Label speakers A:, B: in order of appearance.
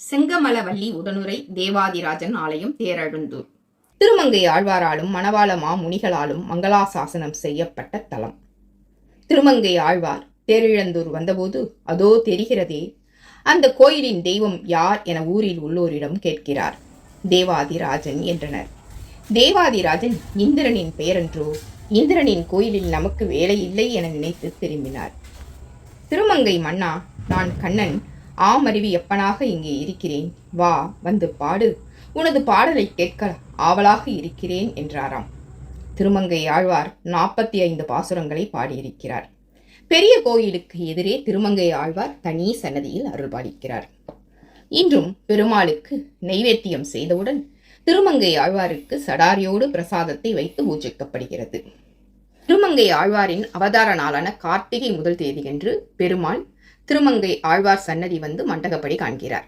A: செங்கமலவல்லி உடனுரை தேவாதிராஜன் ஆலயம் தேரழுந்தூர். திருமங்கை ஆழ்வாராலும் மணவாள மாமுனிகளாலும் மங்களாசாசனம் செய்யப்பட்ட தலம். திருமங்கை ஆழ்வார் தேரிழந்தூர் வந்தபோது அதோ தெரிகிறதே, அந்த கோயிலின் தெய்வம் யார் என ஊரில் உள்ளோரிடம் கேட்கிறார். தேவாதிராஜன் என்றனர். தேவாதிராஜன் இந்திரனின் பெயரென்றோ, இந்திரனின் கோயிலில் நமக்கு வேலை இல்லை என நினைத்து திரும்பினார். திருமங்கை மன்னா, நான் கண்ணன் ஆமருவி எப்பனாக இங்கே இருக்கிறேன், வா வந்து பாடு, உனது பாடலை கேட்க ஆவலாக இருக்கிறேன் என்றாராம். திருமங்கை ஆழ்வார் 45 பாசுரங்களை பாடியிருக்கிறார். பெரிய கோயிலுக்கு எதிரே திருமங்கை ஆழ்வார் தனி சன்னதியில் அருள்பாலிக்கிறார். இன்றும் பெருமாளுக்கு நைவேத்தியம் செய்தவுடன் திருமங்கை ஆழ்வாருக்கு சடாரியோடு பிரசாதத்தை வைத்து பூஜிக்கப்படுகிறது. திருமங்கை ஆழ்வாரின் அவதார நாளான கார்த்திகை முதல் தேதியன்று பெருமாள் திருமங்கை ஆழ்வார் சன்னதி வந்து மண்டகப்படி காண்கிறார்.